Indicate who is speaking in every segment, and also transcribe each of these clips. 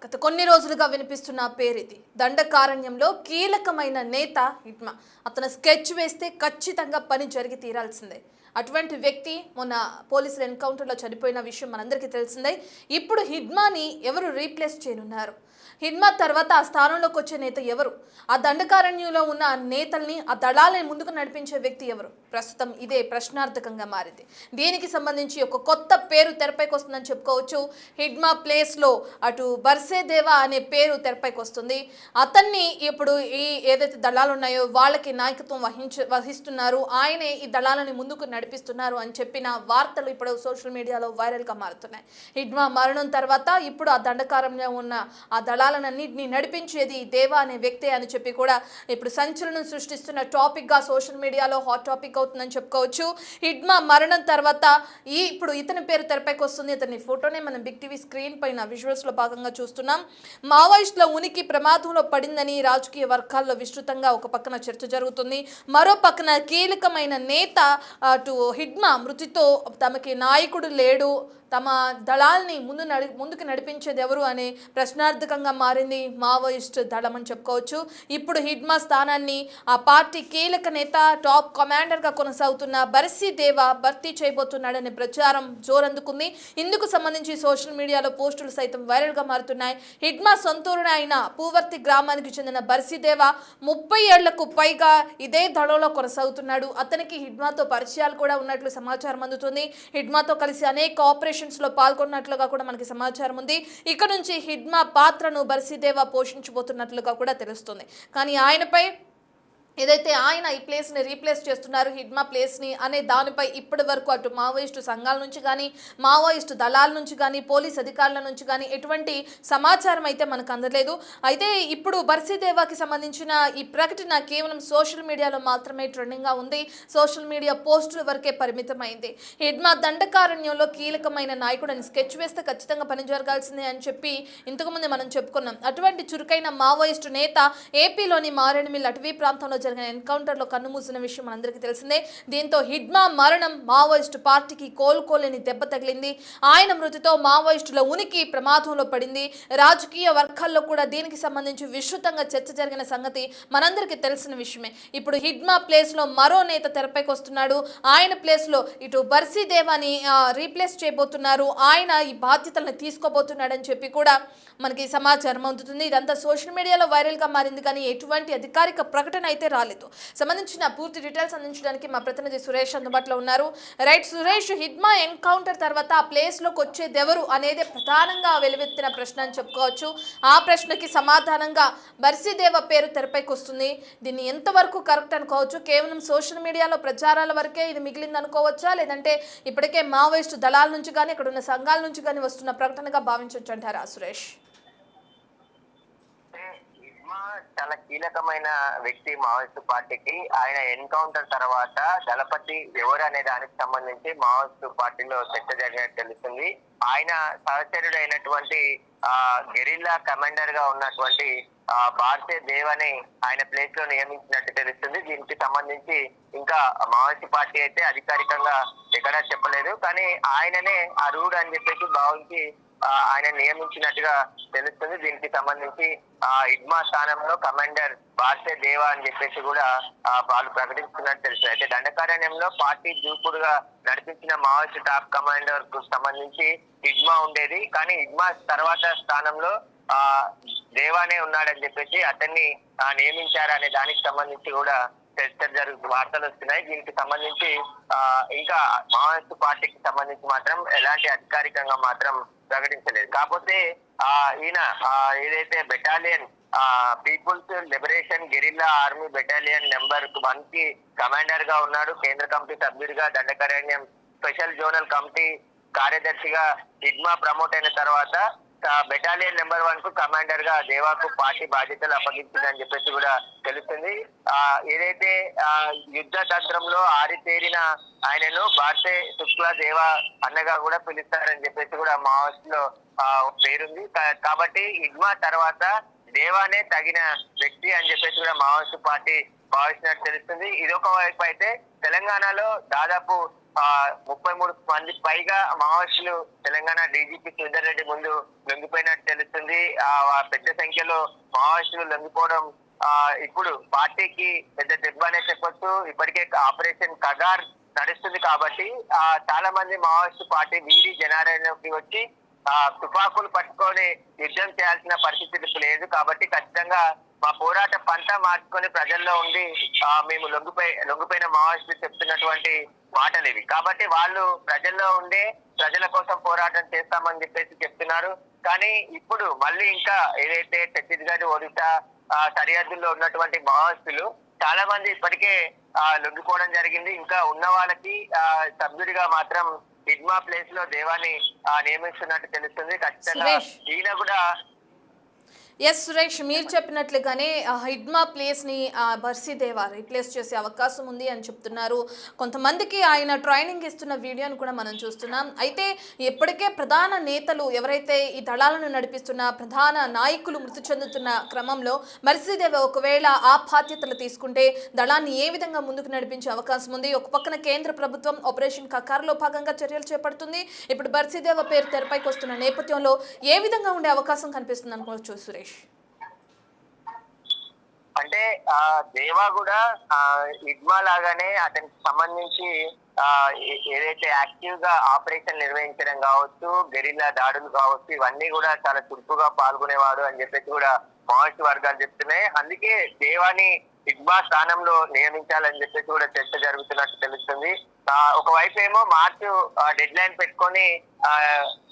Speaker 1: గత కొన్ని రోజులుగా వినిపిస్తున్న పేరు ఇది. దండకారణ్యంలో కీలకమైన నేత హిడ్మా. అతను స్కెచ్ వేస్తే ఖచ్చితంగా పని జరిగి తీరాల్సిందే. అటువంటి వ్యక్తి మొన్న పోలీసుల ఎన్కౌంటర్లో చనిపోయిన విషయం మనందరికీ తెలిసిందే. ఇప్పుడు హిడ్మాని ఎవరు రీప్లేస్ చేయనున్నారు? హిడ్మా తర్వాత ఆ స్థానంలోకి వచ్చే నేత ఎవరు? ఆ దండకారణ్యంలో ఉన్న నేతల్ని, ఆ దళాలని ముందుకు నడిపించే వ్యక్తి ఎవరు? ప్రస్తుతం ఇదే ప్రశ్నార్థకంగా మారింది. దీనికి సంబంధించి ఒక కొత్త పేరు తెరపైకి వస్తుందని చెప్పుకోవచ్చు. హిడ్మా ప్లేస్లో అటు బర్సేదేవా అనే పేరు తెరపైకి వస్తుంది. అతన్ని ఇప్పుడు ఈ ఏదైతే దళాలు ఉన్నాయో వాళ్ళకి నాయకత్వం వహిస్తున్నారు, ఆయనే ఈ దళాలని ముందుకు నడిపిస్తున్నారు అని చెప్పిన వార్తలు ఇప్పుడు సోషల్ మీడియాలో వైరల్గా మారుతున్నాయి. హిడ్మా మరణం తర్వాత ఇప్పుడు ఆ దండకారంలో ఉన్న ఆ దళాలన్నింటినీ నడిపించేది దేవా అనే వ్యక్తే అని చెప్పి కూడా ఇప్పుడు సంచలనం సృష్టిస్తున్న టాపిక్గా సోషల్ మీడియాలో హాట్ టాపిక్ అవుతుందని చెప్పుకోవచ్చు. హిడ్మా మరణం తర్వాత ఇప్పుడు ఇతని పేరు తెరపైకి వస్తుంది. ఇతని ఫోటోనే మనం బిగ్ టీవీ స్క్రీన్ పైన విజువల్స్లో భాగంగా చూస్తున్నాం. మావోయిస్టుల ఉనికి ప్రమాదంలో పడిందని రాజకీయ వర్గాల్లో విస్తృతంగా ఒక పక్కన చర్చ జరుగుతుంది. మరో పక్కన కీలకమైన నేత అటు హిడ్మా మృతితో తమకి నాయకుడు లేడు, తమ దళాల్ని ముందుకు నడిపించేది ఎవరు అనే ప్రశ్నార్థకంగా మారింది మావోయిస్ట్ దళం అని చెప్పుకోవచ్చు. ఇప్పుడు హిడ్మా స్థానాన్ని ఆ పార్టీ కీలక నేత, టాప్ కమాండర్గా కొనసాగుతున్న బర్సీదేవా భర్తీ చేయబోతున్నాడనే ప్రచారం జోరందుకుంది. ఇందుకు సంబంధించి సోషల్ మీడియాలో పోస్టులు సైతం వైరల్గా మారుతున్నాయి. హిడ్మా సొంతూరున అయిన పూవర్తి గ్రామానికి చెందిన బర్సీదేవా 30 ఏళ్లకు పైగా ఇదే దళంలో కొనసాగుతున్నాడు. అతనికి హిడ్మాతో పరిచయాలు కూడా ఉన్నట్లు సమాచారం అందుతుంది. హిడ్మాతో కలిసి అనేక ఆపరేషన్స్లో పాల్గొన్నట్లుగా కూడా మనకి సమాచారం ఉంది. ఇక నుంచి హిడ్మా పాత్రను బర్సీదేవా పోషించబోతున్నట్లుగా కూడా తెలుస్తుంది. కానీ ఆయనపై ఏదైతే ఆయన ఈ ప్లేస్ని రీప్లేస్ చేస్తున్నారు, హిడ్మా ప్లేస్ని అనే దానిపై ఇప్పటి వరకు అటు మావోయిస్టు సంఘాల నుంచి కానీ, మావోయిస్టు దళాల నుంచి కానీ, పోలీస్ అధికారుల నుంచి కానీ ఎటువంటి సమాచారం అయితే మనకు అందలేదు. అయితే ఇప్పుడు బర్సీదేవాకి సంబంధించిన ఈ ప్రకటన కేవలం సోషల్ మీడియాలో మాత్రమే ట్రెండింగ్గా ఉంది. సోషల్ మీడియా పోస్టుల వరకే పరిమితమైంది. హిడ్మా దండకారణ్యంలో కీలకమైన నాయకుడు అని స్కెచ్ వేస్తే ఖచ్చితంగా పని జరగాల్సిందే అని చెప్పి ఇంతకుముందే మనం చెప్పుకున్నాం. అటువంటి చురుకైన మావోయిస్టు నేత ఏపీలోని మారేడుమిల్ అటవీ ప్రాంతంలో జరిగిన ఎన్కౌంటర్లో కన్నుమూసిన విషయం మనందరికీ తెలిసిందే. దీంతో హిడ్మా మరణం మావోయిస్టు పార్టీకి కోలుకోలేని దెబ్బ తగిలింది. ఆయన మృతితో మావోయిస్టుల ఉనికి ప్రమాదంలో పడింది. రాజకీయ వర్గాల్లో కూడా దీనికి సంబంధించి విస్తృతంగా చర్చ జరిగిన సంగతి మనందరికీ తెలిసిన విషయమే. ఇప్పుడు హిడ్మా ప్లేస్లో మరో నేత తెరపైకి వస్తున్నాడు. ఆయన ప్లేస్లో ఇటు బర్సీదేవాని రీప్లేస్ చేయబోతున్నారు. ఆయన ఈ బాధ్యతలను తీసుకోబోతున్నాడని చెప్పి కూడా మనకి సమాచారం అందుతుంది. ఇదంతా సోషల్ మీడియాలో వైరల్గా మారింది, కానీ ఎటువంటి అధికారిక ప్రకటన అయితే రాలేదు. సంబంధించిన పూర్తి డీటెయిల్స్ అందించడానికి మా ప్రతినిధి సురేష్ అందుబాటులో ఉన్నారు. రైట్ సురేష్, హిడ్మా ఎన్కౌంటర్ తర్వాత ఆ ప్లేస్లోకి వచ్చేది ఎవరు అనేది ప్రధానంగా వెలువెత్తిన ప్రశ్న అని చెప్పుకోవచ్చు. ఆ ప్రశ్నకి సమాధానంగా బర్సీదేవా పేరు తెరపైకి వస్తుంది. దీన్ని ఎంతవరకు కరెక్ట్ అనుకోవచ్చు? కేవలం సోషల్ మీడియాలో ప్రచారాల వరకే ఇది మిగిలింది అనుకోవచ్చా, లేదంటే ఇప్పటికే మావోయిస్టు దళాల నుంచి కానీ ఇక్కడ ఉన్న సంఘాల నుంచి కానీ వస్తున్న ప్రకటనగా భావించవచ్చు అంటారా సురేష్?
Speaker 2: చాలా కీలకమైన వ్యక్తి మావోయిస్టు పార్టీకి. ఆయన ఎన్కౌంటర్ తర్వాత దళపతి ఎవరు అనే దానికి సంబంధించి మావోయిస్టు పార్టీలో చర్చ జరిగినట్టు తెలుస్తుంది. ఆయన సహచరుడు అయినటువంటి గెరిల్లా కమాండర్ గా ఉన్నటువంటి బర్సీదేవాని ఆయన ప్లేస్ లో నియమించినట్టు తెలుస్తుంది. దీనికి సంబంధించి ఇంకా మావోయిస్టు పార్టీ అయితే అధికారికంగా ఎక్కడా చెప్పలేదు, కానీ ఆయననే అర్హుడు అని చెప్పేసి భావించి ఆయన నియమించినట్టుగా తెలుస్తుంది. దీనికి సంబంధించి హిడ్మా స్థానంలో కమాండర్ బర్సీదేవా అని చెప్పేసి కూడా వాళ్ళు ప్రకటిస్తున్నట్టు తెలుస్తుంది. అయితే దండకారణ్యంలో పార్టీ దూకుడుగా నడిపించిన మావోయిస్టు టాప్ కమాండర్ కు సంబంధించి హిడ్మా ఉండేది, కానీ హిడ్మా తర్వాత స్థానంలో దేవానే ఉన్నాడని చెప్పేసి అతన్ని నియమించారనే దానికి సంబంధించి కూడా వార్తలు వస్తున్నాయి. దీనికి సంబంధించి ఇంకా మావోయిస్టు పార్టీకి సంబంధించి మాత్రం ఎలాంటి అధికారికంగా మాత్రం ప్రకటించలేదు. కాకపోతే ఈయన ఏదైతే battalion people's liberation guerrilla army battalion number 1 కి కమాండర్ గా ఉన్నాడు. కేంద్ర కమిటీ సభ్యుడిగా దండకారణ్యం స్పెషల్ జోనల్ కమిటీ కార్యదర్శిగా హిడ్మా ప్రమోట్ అయిన తర్వాత బెటాలియన్ నెంబర్ 1 కు కమాండర్ గా దేవాకు పార్టీ బాధ్యతలు అప్పగించిందని చెప్పేసి కూడా తెలుస్తుంది. ఏదైతే యుద్ధ తంత్రంలో ఆరితేరిన ఆయనను బార్సే శుక్లా దేవా అన్నగా కూడా పిలుస్తారని చెప్పేసి కూడా మావోయిస్టులో పేరుంది. కాబట్టి హిడ్మా తర్వాత దేవానే తగిన వ్యక్తి అని చెప్పేసి కూడా మావోయిస్టు పార్టీ భావిస్తున్నట్టు తెలుస్తుంది. ఇదొక వైపు అయితే తెలంగాణలో దాదాపు 33 మంది పైగా మావోయిస్టులు తెలంగాణ డీజీపీ శ్రీధర్ రెడ్డి ముందు లొంగిపోయినట్టు తెలుస్తుంది. పెద్ద సంఖ్యలో మావోయిస్టులు లొంగిపోవడం ఇప్పుడు పార్టీకి పెద్ద దెబ్బ అనే చెప్పొచ్చు. ఇప్పటికే ఆపరేషన్ కగార్ నడుస్తుంది కాబట్టి చాలా మంది మావోయిస్టు పార్టీ వీడి జనాలలోకి వచ్చి తుపాకులు పట్టుకొని యుద్ధం చేయాల్సిన పరిస్థితి లేదు. కాబట్టి ఖచ్చితంగా మా పోరాట పంట మార్చుకొని ప్రజల్లో ఉండి మేము లొంగిపోయిన మావోయిస్టులు చెప్తున్నటువంటి మాటలు ఇవి. కాబట్టి వాళ్ళు ప్రజల్లో ఉండే ప్రజల కోసం పోరాటం చేస్తామని చెప్పేసి చెప్తున్నారు. కానీ ఇప్పుడు మళ్ళీ ఇంకా ఏదైతే ఛత్తీస్గఢ్, ఒడిశా సరిహద్దుల్లో ఉన్నటువంటి మావోయిస్టులు చాలా మంది ఇప్పటికే లొంగిపోవడం జరిగింది. ఇంకా ఉన్న వాళ్ళకి సభ్యుడిగా మాత్రం హిడ్మా ప్లేస్ లో దేవాన్ని నియమిస్తున్నట్టు తెలుస్తుంది. ఖచ్చితంగా ఈయన కూడా
Speaker 1: ఎస్ సురేష్, మీరు చెప్పినట్లుగానే హిడ్మా ప్లేస్ని బర్సీదేవా రీప్లేస్ చేసే అవకాశం ఉంది అని చెప్తున్నారు. కొంతమందికి ఆయన ట్రైనింగ్ ఇస్తున్న వీడియోను కూడా మనం చూస్తున్నాం. అయితే ఇప్పటికే ప్రధాన నేతలు ఎవరైతే ఈ దళాలను నడిపిస్తున్న ప్రధాన నాయకులు మృతి చెందుతున్న క్రమంలో బర్సీదేవా ఒకవేళ ఆ బాధ్యతలు తీసుకుంటే దళాన్ని ఏ విధంగా ముందుకు నడిపించే అవకాశం ఉంది? ఒక పక్కన కేంద్ర ప్రభుత్వం ఆపరేషన్ కకార్లో భాగంగా చర్యలు చేపడుతుంది. ఇప్పుడు బర్సీదేవా పేరు తెరపైకి వస్తున్న నేపథ్యంలో ఏ విధంగా ఉండే అవకాశం కనిపిస్తుంది అనుకోవచ్చు సురేష్?
Speaker 2: అంటే దేవా కూడా హిడ్మా లాగానే అతనికి సంబంధించి ఏదైతే యాక్టివ్ గా ఆపరేషన్ నిర్వహించడం కావచ్చు, గెరిల్లా దాడులు కావచ్చు, ఇవన్నీ కూడా చాలా చురుకుగా పాల్గొనేవాడు అని చెప్పేసి కూడా మావోయిస్టు వర్గాలు చెప్తున్నాయి. అందుకే దేవాని హిడ్మా స్థానంలో నియమించాలని చెప్పేసి కూడా చర్చ జరుగుతున్నట్టు తెలుస్తుంది. ఒకవైపు ఏమో మార్చు డెడ్ లైన్ పెట్టుకొని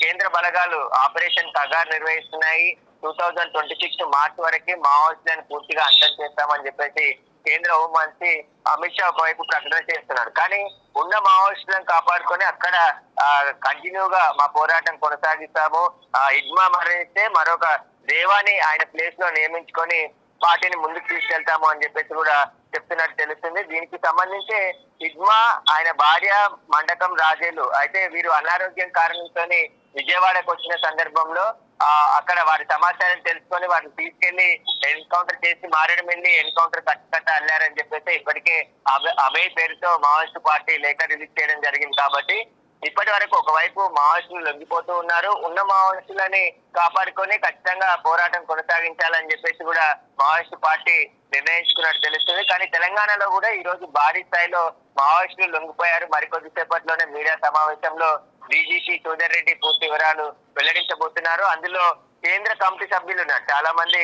Speaker 2: కేంద్ర బలగాలు ఆపరేషన్ కగార్ నిర్వహిస్తున్నాయి. 2026 మార్చి వరకు మావోయిస్టులను పూర్తిగా అంతం చేస్తామని చెప్పేసి కేంద్ర హోంమంత్రి అమిత్ షా ఒకవైపు ప్రకటన చేస్తున్నారు. కానీ ఉన్న మావోయిస్టులను కాపాడుకొని అక్కడ కంటిన్యూగా మా పోరాటం కొనసాగిస్తాము, హిడ్మా మరణిస్తే మరొక దేవాని ఆయన ప్లేస్ లో నియమించుకొని పార్టీని ముందుకు తీసుకెళ్తాము అని చెప్పేసి కూడా చెప్తున్నట్టు తెలుస్తుంది. దీనికి సంబంధించి హిడ్మా ఆయన భార్య మండకం రాజేలు అయితే వీరు అనారోగ్యం కారణంతో విజయవాడకు వచ్చిన సందర్భంలో అక్కడ వారి సమాచారం తెలుసుకొని వారిని తీసుకెళ్లి ఎన్కౌంటర్ చేసి మారేడుమిల్లి ఎన్కౌంటర్ కట్ట అల్లారని చెప్పేసి ఇప్పటికే అభయ్ పేరుతో మావోయిస్టు పార్టీ లేఖ రిలీజ్ చేయడం జరిగింది. కాబట్టి ఇప్పటి వరకు ఒకవైపు మావోయిస్టులు లొంగిపోతూ ఉన్నారు. ఉన్న మావోయిస్టులని కాపాడుకొని ఖచ్చితంగా పోరాటం కొనసాగించాలని చెప్పేసి కూడా మావోయిస్టు పార్టీ నిర్ణయించుకున్నట్టు తెలుస్తుంది. కానీ తెలంగాణలో కూడా ఈ రోజు భారీ స్థాయిలో మావోయిస్టులు లొంగిపోయారు. మరికొద్ది సేపట్లోనే మీడియా సమావేశంలో డీజీపీ శ్రీధర్ రెడ్డి పూర్తి వివరాలు వెల్లడించబోతున్నారు. అందులో కేంద్ర కమిటీ సభ్యులు ఉన్నారు, చాలా మంది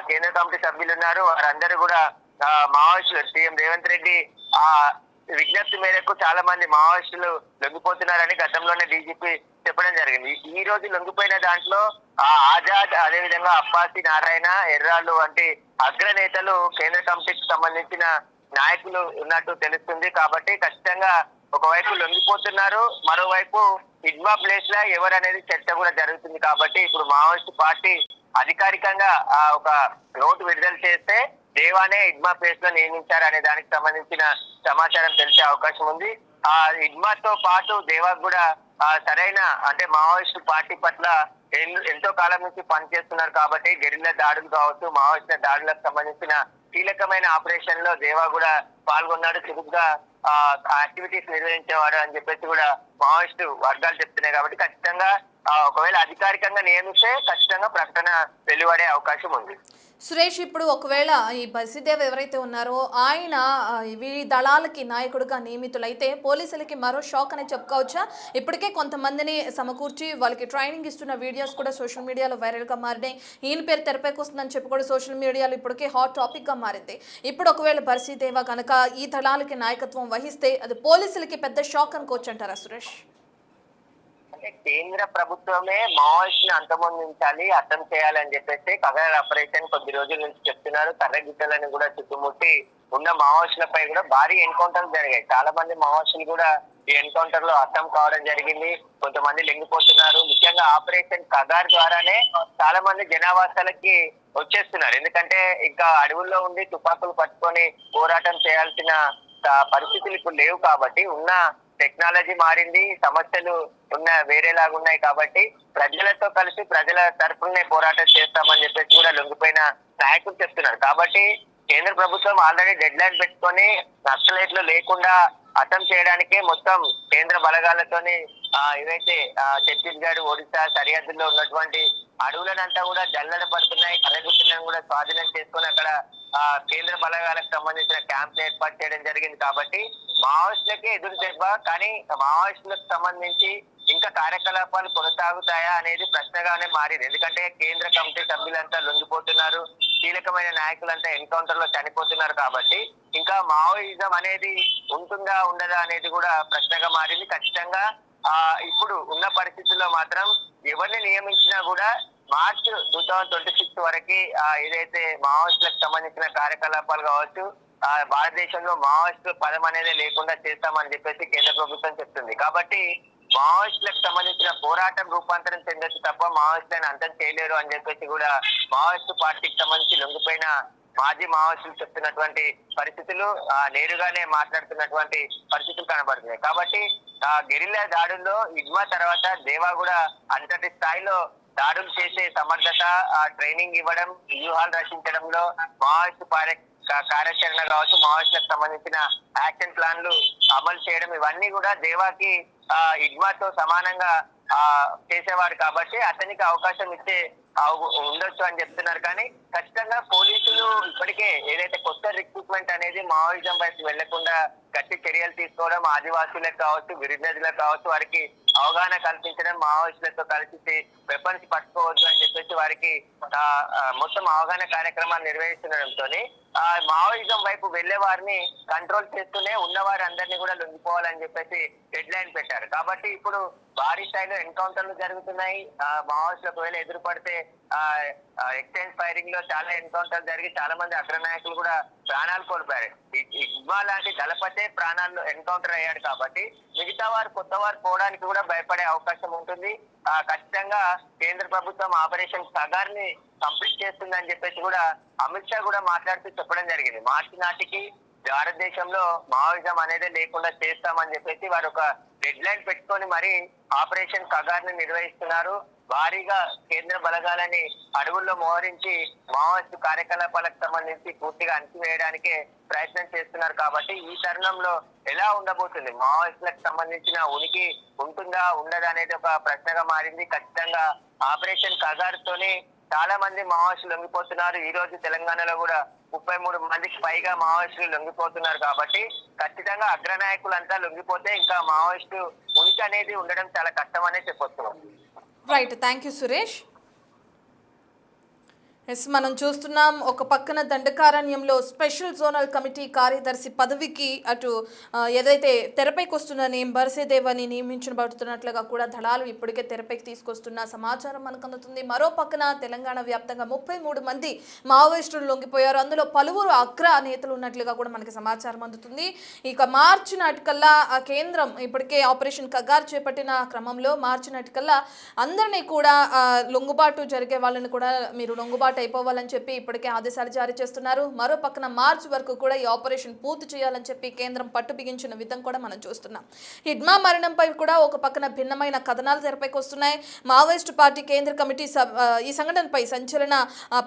Speaker 2: కేంద్ర కమిటీ సభ్యులు ఉన్నారు. వారందరూ కూడా మావోయిస్టులు సీఎం రేవంత్ రెడ్డి విజ్ఞప్తి మేరకు చాలా మంది మావోయిస్టులు లొంగిపోతున్నారని గతంలోనే డీజీపీ చెప్పడం జరిగింది. ఈ రోజు లొంగిపోయిన దాంట్లో ఆజాద్, అదేవిధంగా అప్పాసి నారాయణ, ఎర్రాళ్ళు వంటి అగ్రనేతలు కేంద్ర కమిటీకి సంబంధించిన నాయకులు ఉన్నట్టు తెలుస్తుంది. కాబట్టి ఖచ్చితంగా ఒకవైపు లొంగిపోతున్నారు, మరోవైపు హిడ్మా ప్లేస్ లా ఎవరు అనేది చర్చ కూడా జరుగుతుంది. కాబట్టి ఇప్పుడు మావోయిస్టు పార్టీ అధికారికంగా ఒక నోటు విడుదల చేస్తే దేవానే హిడ్మా ప్లేస్ లో నియమించారు అనే దానికి సంబంధించిన సమాచారం తెలిసే అవకాశం ఉంది. హిడ్మాతో పాటు దేవాకు కూడా సరైన అంటే మావోయిస్టు పార్టీ పట్ల ఎంతో కాలం నుంచి పనిచేస్తున్నారు. కాబట్టి గెరిల్లా దాడులు కావచ్చు, మావోయిస్టుల దాడులకు సంబంధించిన కీలకమైన ఆపరేషన్ లో దేవా కూడా పాల్గొన్నాడు, చురుగ్గా యాక్టివిటీస్ నిర్వహించేవాడు అని చెప్పేసి కూడా మావోయిస్టు వర్గాలు చెప్తున్నాయి. కాబట్టి ఖచ్చితంగా ఒకవేళ అధికారికంగా నియమిస్తే ఖచ్చితంగా ప్రకటన వెలువడే అవకాశం ఉంది.
Speaker 1: సురేష్, ఇప్పుడు ఒకవేళ ఈ బర్సీదేవ్ ఎవరైతే ఉన్నారో ఆయన ఈ దళాలకి నాయకుడిగా నియమితులైతే పోలీసులకి మరో షాక్ అనే చెప్పుకోవచ్చా? ఇప్పటికే కొంతమందిని సమకూర్చి వాళ్ళకి ట్రైనింగ్ ఇస్తున్న వీడియోస్ కూడా సోషల్ మీడియాలో వైరల్గా మారినాయి. ఈయన పేరు తెరపైకి వస్తుందని చెప్పి కూడా సోషల్ మీడియాలో ఇప్పటికే హాట్ టాపిక్గా మారింది. ఇప్పుడు ఒకవేళ బర్సీదేవా కనుక ఈ దళాలకి నాయకత్వం వహిస్తే అది పోలీసులకి పెద్ద షాక్ అనుకోవచ్చు అంటారా సురేష్?
Speaker 2: కేంద్ర ప్రభుత్వమే మావోయిస్టుని అంతమొందించాలి, అర్థం చేయాలని చెప్పేసి కగార్ ఆపరేషన్ కొద్ది రోజుల నుంచి చెప్తున్నారు. కర్రగిట్టలని కూడా చుట్టుముట్టి ఉన్న మావోయిస్టులపై కూడా భారీ ఎన్కౌంటర్లు జరిగాయి. చాలా మంది మావోయిస్టులు కూడా ఈ ఎన్కౌంటర్ లో అర్థం కావడం జరిగింది. కొంతమంది లొంగిపోతున్నారు. ముఖ్యంగా ఆపరేషన్ కగార్ ద్వారానే చాలా మంది జనావాసాలకి వచ్చేస్తున్నారు. ఎందుకంటే ఇంకా అడవుల్లో ఉండి తుపాకులు పట్టుకొని పోరాటం చేయాల్సిన పరిస్థితులు ఇప్పుడు లేవు. కాబట్టి ఉన్న టెక్నాలజీ మారింది, సమస్యలు వేరేలాగా ఉన్నాయి. కాబట్టి ప్రజలతో కలిసి ప్రజల తరఫునే పోరాటం చేస్తామని చెప్పేసి కూడా లొంగిపోయిన నాయకులు చెప్తున్నారు. కాబట్టి కేంద్ర ప్రభుత్వం ఆల్రెడీ డెడ్ లైన్ పెట్టుకొని నక్సలైట్లు లేకుండా అటెంప్ట్ చేయడానికే మొత్తం కేంద్ర బలగాలతోని ఏవైతే ఛత్తీస్గఢ్ ఒడిశా సరిహద్దుల్లో ఉన్నటువంటి అడవులనంతా కూడా జల్లెడ పడుతున్నాయి. కర్రగుట్టలను కూడా స్వాధీనం చేసుకుని అక్కడ కేంద్ర బలగాలకు సంబంధించిన క్యాంప్ ఏర్పాటు చేయడం జరిగింది. కాబట్టి మావోయిస్టులకే ఎదురు దెబ్బ. కానీ మావోయిస్టులకు సంబంధించి ఇంకా కార్యకలాపాలు కొనసాగుతాయా అనేది ప్రశ్నగానే మారింది. ఎందుకంటే కేంద్ర కమిటీ సభ్యులంతా లొంగిపోతున్నారు, కీలకమైన నాయకులంతా ఎన్కౌంటర్ లో చనిపోతున్నారు. కాబట్టి ఇంకా మావోయిజం అనేది ఉంటుందా ఉండదా అనేది కూడా ప్రశ్నగా మారింది. ఖచ్చితంగా ఇప్పుడు ఉన్న పరిస్థితుల్లో మాత్రం ఎవరిని నియమించినా కూడా మార్చ్ 2026 వరకు ఏదైతే మావోయిస్టులకు సంబంధించిన కార్యకలాపాలు కావచ్చు, భారతదేశంలో మావోయిస్టు పదం అనేది లేకుండా చేస్తామని చెప్పేసి కేంద్ర ప్రభుత్వం చెప్తుంది. కాబట్టి మావోయిస్టులకు సంబంధించిన పోరాటం రూపాంతరం చెందొచ్చు తప్ప మావోయిస్టులను అంతం చేయలేరు అని చెప్పేసి కూడా మావోయిస్టు పార్టీకి సంబంధించి లొంగిపోయిన మాజీ మావోయిస్టులు చెప్తున్నటువంటి పరిస్థితులు, నేరుగానే మాట్లాడుతున్నటువంటి పరిస్థితులు కనబడుతున్నాయి. కాబట్టి గెరిల్లా దాడుల్లో ఇడ్మా తర్వాత దేవా కూడా అంతటి స్థాయిలో దాడులు చేసే సమర్థత, ట్రైనింగ్ ఇవ్వడం, వ్యూహాలు రచించడంలో మావోయిస్టు కార్యాచరణ కావచ్చు, మావోయిస్టులకు సంబంధించిన యాక్షన్ ప్లాన్లు అమలు చేయడం, ఇవన్నీ కూడా దేవాకి ఇడ్మాతో సమానంగా చేసేవాడు. కాబట్టి అతనికి అవకాశం ఇచ్చే ఉండొచ్చు అని చెప్తున్నారు. కానీ ఖచ్చితంగా పోలీసులు ఇప్పటికే ఏదైతే కొత్త రిక్రూట్మెంట్ అనేది మావోయిజం వైపు వెళ్లకుండా గట్టి చర్యలు తీసుకోవడం, ఆదివాసులకు కావచ్చు, గిరిజనులకు కావచ్చు, వారికి అవగాహన కల్పించడం, మావోయిస్టులతో కలిసి వెపన్స్ పట్టుకోవద్దు అని చెప్పేసి వారికి మొత్తం అవగాహన కార్యక్రమాలు నిర్వహిస్తుండడంతో మావోయిజం వైపు వెళ్లే వారిని కంట్రోల్ చేస్తూనే ఉన్నవారి అందరినీ కూడా లొంగిపోవాలని చెప్పేసి డెడ్ లైన్ పెట్టారు. కాబట్టి ఇప్పుడు భారీ స్థాయిలో ఎన్కౌంటర్లు జరుగుతున్నాయి. మావోయిస్టులకు ఒకవేళ ఎదురుపడితే ఎక్స్చేంజ్ ఫైరింగ్ లో చాలా ఎన్కౌంటర్లు జరిగి చాలా మంది అగ్రనాయకులు కూడా ప్రాణాలు కోల్పోయారు. ఇగ్మా లాంటి దళపతే ప్రాణాలు ఎన్కౌంటర్ అయ్యాడు. కాబట్టి మిగతా వారు కొత్త వారు పోవడానికి కూడా భయపడే అవకాశం ఉంటుంది. ఖచ్చితంగా కేంద్ర ప్రభుత్వం ఆపరేషన్ సగార్ ని కంప్లీట్ చేస్తుందని చెప్పేసి కూడా అమిత్ షా కూడా మాట్లాడుతూ చెప్పడం జరిగింది. మార్చి నాటికి భారతదేశంలో మావోయిజం అనేది లేకుండా చేస్తామని చెప్పేసి వారు ఒక డెడ్ లైన్ పెట్టుకొని మరి ఆపరేషన్ కగార్ ని నిర్వహిస్తున్నారు. భారీగా కేంద్ర బలగాలని అడవుల్లో మోహరించి మావోయిస్టు కార్యకలాపాలకు సంబంధించి పూర్తిగా అణచివేయడానికే ప్రయత్నం చేస్తున్నారు. కాబట్టి ఈ తరుణంలో ఎలా ఉండబోతుంది, మావోయిస్టులకు సంబంధించిన ఉనికి ఉంటుందా ఉండదా అనేది ఒక ప్రశ్నగా మారింది. ఖచ్చితంగా ఆపరేషన్ కగార్ తోని చాలా మంది మావోయిస్టులు లొంగిపోతున్నారు. ఈ రోజు తెలంగాణలో కూడా 33 మందికి పైగా మావోయిస్టులు లొంగిపోతున్నారు. కాబట్టి ఖచ్చితంగా అగ్రనాయకులంతా లొంగిపోతే ఇంకా మావోయిస్టు ఉనికి అనేది ఉండడం చాలా కష్టం అనే చెప్పొచ్చు.
Speaker 1: Right, thank you Suresh. Yes, మనం చూస్తున్నాం ఒక పక్కన దండకారణ్యంలో స్పెషల్ జోనల్ కమిటీ కార్యదర్శి పదవికి అటు ఏదైతే తెరపైకి వస్తున్న నేమ్ బర్సేదేవాని నియమించబడుతున్నట్లుగా కూడా దళాలు ఇప్పటికే తెరపైకి తీసుకొస్తున్న సమాచారం మనకు అందుతుంది. మరో పక్కన తెలంగాణ వ్యాప్తంగా 33 మంది మావోయిస్టులు లొంగిపోయారు. అందులో పలువురు అగ్ర నేతలు ఉన్నట్లుగా కూడా మనకి సమాచారం అందుతుంది. ఇక మార్చి నాటికల్లా కేంద్రం ఇప్పటికే ఆపరేషన్ కగార్ చేపట్టిన క్రమంలో మార్చి నాటికల్లా అందరినీ కూడా లొంగుబాటు జరిగే వాళ్ళని కూడా మీరు లొంగుబాటు అయిపోవాలని చెప్పి ఇప్పటికే ఆదేశాలు జారీ చేస్తున్నారు. మరో పక్కన మార్చి వరకు కూడా ఈ ఆపరేషన్ పూర్తి చేయాలని చెప్పి కేంద్రం పట్టు బిగించిన విధం కూడా మనం చూస్తున్నాం. హిడ్మా మరణంపై కూడా ఒక పక్కన భిన్నమైన కథనాలు తెరపైకి వస్తున్నాయి. మావోయిస్టు పార్టీ కేంద్ర కమిటీ ఈ సంఘటనపై సంచలన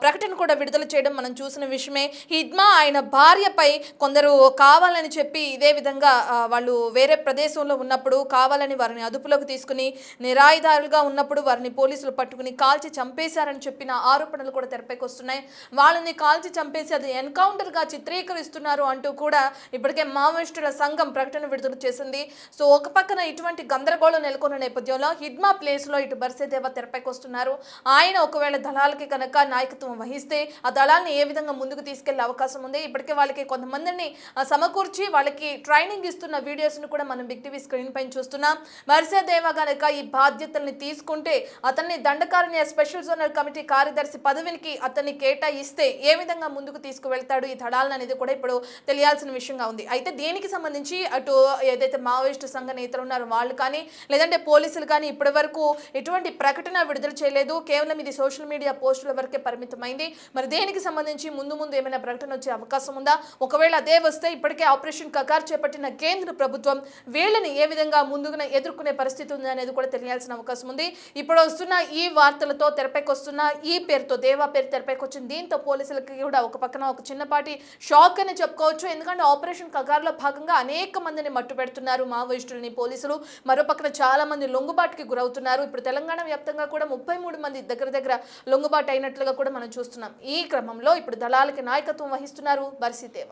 Speaker 1: ప్రకటన కూడా విడుదల చేయడం మనం చూసిన విషయమే. హిడ్మా ఆయన భార్యపై కొందరు కావాలని చెప్పి ఇదే విధంగా వాళ్ళు వేరే ప్రదేశంలో ఉన్నప్పుడు కావాలని వారిని అదుపులోకి తీసుకుని నిరాయుధారులుగా ఉన్నప్పుడు వారిని పోలీసులు పట్టుకుని కాల్చి చంపేశారని చెప్పిన ఆరోపణలు కూడా తెరపైకి వస్తున్నాయి. వాళ్ళని కాల్చి చంపేసి అది ఎన్కౌంటర్ గా చిత్రీకరిస్తున్నారు అంటూ కూడా ఇప్పటికే మావోయిస్టుల సంఘం ప్రకటన విడుదల చేసింది. సో ఒక పక్కన ఇటువంటి గందరగోళం నెలకొన్న నేపథ్యంలో హిడ్మా ప్లేస్ లో ఇటు బర్సేదేవా తెరపైకి వస్తున్నారు. ఆయన ఒకవేళ దళాలకి కనుక నాయకత్వం వహిస్తే ఆ దళాలను ఏ విధంగా ముందుకు తీసుకెళ్లే అవకాశం ఉంది. ఇప్పటికే వాళ్ళకి కొంతమందిని సమకూర్చి వాళ్ళకి ట్రైనింగ్ ఇస్తున్న వీడియోస్ ను కూడా మనం బిగ్ టీవీ స్క్రీన్ పైన చూస్తున్నాం. బర్సేదేవా కనుక ఈ బాధ్యతల్ని తీసుకుంటే అతన్ని దండకారణ్య స్పెషల్ జోనల్ కమిటీ కార్యదర్శి పదవికి అతన్ని కేటాయిస్తే ఏ విధంగా ముందుకు తీసుకువెళ్తాడు ఈ దళాలను అనేది కూడా ఇప్పుడు తెలియాల్సిన విషయంగా ఉంది. అయితే దీనికి సంబంధించి అటు ఏదైతే మావోయిస్టు సంఘ నేతలు ఉన్నారో వాళ్ళు కానీ లేదంటే పోలీసులు కానీ ఇప్పటి వరకు ఎటువంటి ప్రకటన విడుదల చేయలేదు. కేవలం ఇది సోషల్ మీడియా పోస్టుల వరకే పరిమితమైంది. మరి దేనికి సంబంధించి ముందు ఏమైనా ప్రకటన వచ్చే అవకాశం ఉందా? ఒకవేళ అదే వస్తే ఇప్పటికే ఆపరేషన్ కగార్ చేపట్టిన కేంద్ర ప్రభుత్వం వీళ్ళని ఏ విధంగా ముందుగా ఎదుర్కొనే పరిస్థితి ఉంది అనేది కూడా తెలియాల్సిన అవకాశం ఉంది. ఇప్పుడు వస్తున్న ఈ వార్తలతో తెరపైకి వస్తున్న ఈ పేరుతో దేవా పేరు తెరపైకి వచ్చింది. దీంతో పోలీసులకి కూడా ఒక పక్కన ఒక చిన్నపాటి షాక్ అని చెప్పుకోవచ్చు. ఎందుకంటే ఆపరేషన్ కగార్లో భాగంగా అనేక మందిని మట్టుపెడుతున్నారు మావోయిస్టులని పోలీసులు. మరో పక్కన చాలా మంది లొంగుబాటుకి గురవుతున్నారు. ఇప్పుడు తెలంగాణ వ్యాప్తంగా కూడా 33 మంది దగ్గర లొంగుబాటు అయినట్లుగా కూడా మనం చూస్తున్నాం. ఈ క్రమంలో ఇప్పుడు దళాలకి నాయకత్వం వహిస్తున్నారు బర్సిదేవ.